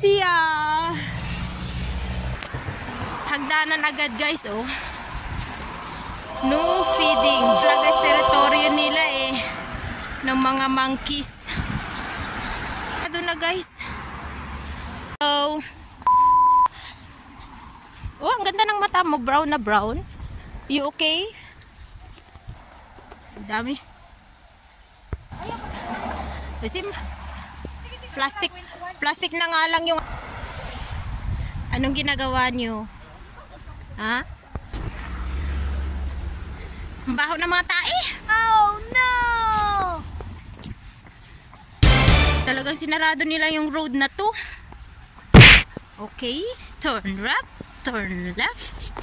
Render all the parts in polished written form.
Siya! Hagdanan agad guys, oh. No feeding. Wala guys, teritoryo nila eh. Ng mga monkeys. Ado na guys. Oh. Oh, ang ganda ng mata mo. Brown na brown. You okay? Ang dami. Kasi plastic na nga lang yung... Anong ginagawa nyo? Ha? Ang baho ng mga tae. Oh no! Talagang sinarado nila yung road na to. Okay, turn right, turn left.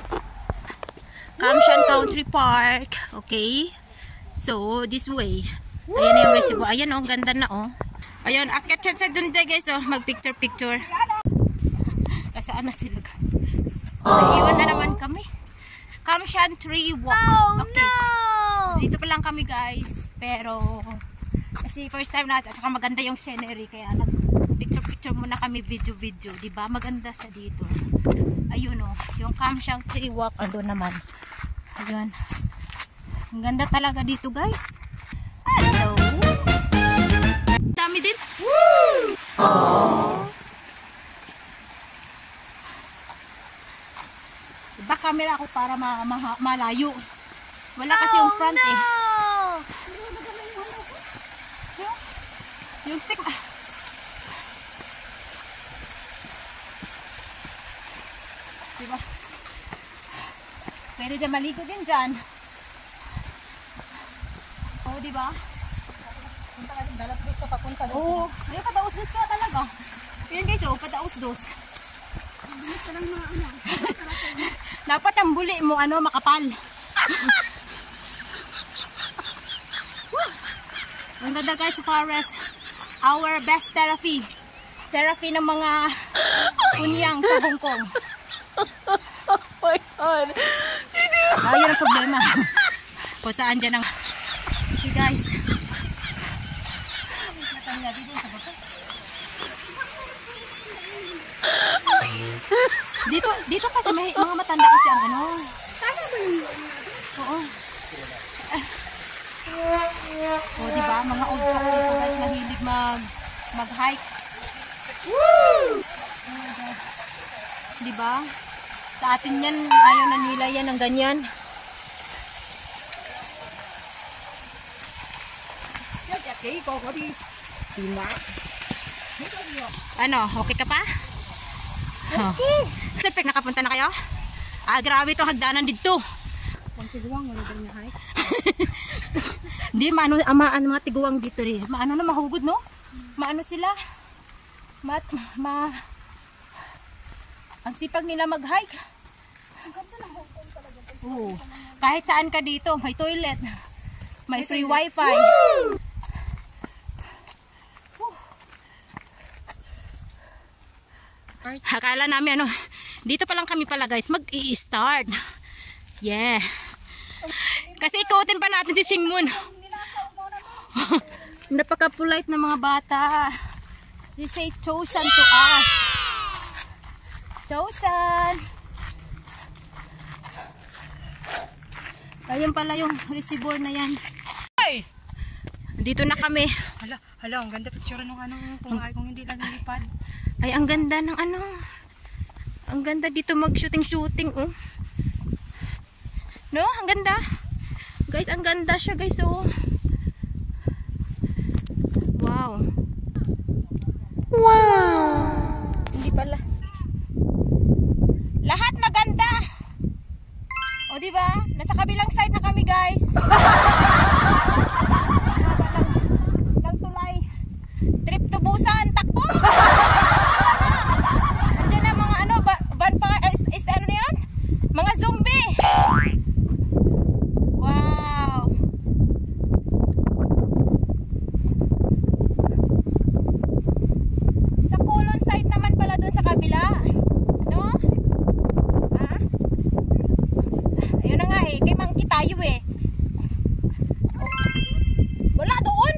Kamshan Country Park. Okay. So, this way. Ayan na yung reservoir. Ayan oh, ganda na oh. Ayan, akit sa dunda guys oh. Mag-picture-picture. Kasaan na sila? Naiiwan na naman kami. Kamshan Tree Walk. Oh okay. no! Dito pa lang kami guys. Pero, kasi first time natin. At saka maganda yung scenery. Kaya nag-picture-picture muna kami, video-video. Diba? Maganda siya dito. Ayun oh. Yung Kamshan Tree Walk. Ando naman. Ayun. Ang ganda talaga dito guys. Hello. Dami din. Woo! Oh. Iba camera ako para malayo. Wala kasi yung front no! eh. Yung stick. Diba? Pwede din maligo din dyan. Oo, diba? Punta ka din, dalat-dos ka papunta. Oo, ayun, padaos-dos ka talaga. Ayan guys, oh, padaos-dos. Bilis ka lang mga ano. Dapat ang buli mo, ano, makapal. Ang ganda guys sa forest. Our best therapy. Therapy ng mga kunyang sa Hong Kong. Oh my God. Yun ang problema. Kung saan dyan ang... Okay guys. Dito kasi may mga matanda kasi ang ano. Oo. O diba, mga old folk dito guys mahilig mag-hike. Diba? Sa atin yan, ayaw na nila yan ng ganyan. Ano, okay ka pa? Okay. Siyempre, nakapunta na kayo? Grabe itong hagdanan dito. Pang tiguang, wala din niya hike. Hindi, maano mga tiguang dito rin. Maano na, mahugod no? Maano sila? Ang sipag nila mag-hike. Ang ganda ng Hong Kong talaga. Oo. Kahit saan ka dito, may toilet. May free wifi. Akala namin ano, dito pa lang kami pala guys, mag-i-start. Yeah. Kasi ikutin pa natin si Shingmun. Napaka-polite na mga bata. They say chosen to us. Chosen. Ayun pala yung reservoir na yan. Ay! Dito na kami. Hala, ang ganda picture nung ano, kung hindi lang nilipad. Ay, ang ganda ng ano. Ang ganda dito mag-shooting oh. No, ang ganda. Guys, ang ganda siya guys oh. Wow. Wow. Hindi pala. Lahat maganda. O di ba? Nasa kabilang side na kami guys. Lang tulay. Trip to Busan, takbo. Andiyan na mga ano, van pa is ano na 'yan? Mga zombie. Wow. Sa Kulon side naman pala doon sa kabila. No? Ha? Ayun na nga eh, kay Monkey tayo eh. Wala doon.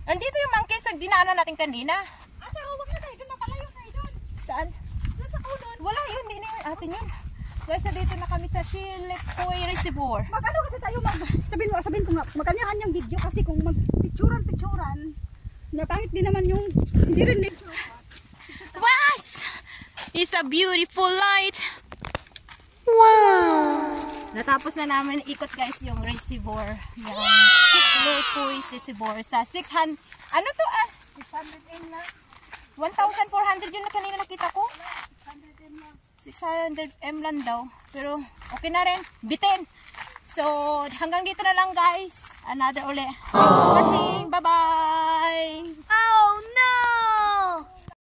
Nandito yung monkey, so dinaanan natin kanina. Asa, huwag na tayo, doon na palayo tayo doon. Saan? Doon sa kulon. Wala yun, hindi na yun. Atin yun. Guys, dito na kami sa Chilepoy Reservoir. Mag-ano kasi tayo sabihin ko nga, magkanyahan yung video kasi kung mag-picturan, napangit din naman yung, hindi rin nature. Was! It's a beautiful light. Wow! Natapos na namin ikot guys yung reservoir. Yung Chilepoy Reservoir sa 600, ano to 600 M lang. 1,400 yun na kanina nakita ko. 600 M lang. 600 M lang daw. Pero okay na rin. Bitin. So, hanggang dito na lang guys. Another uli. Thanks for watching. Bye-bye!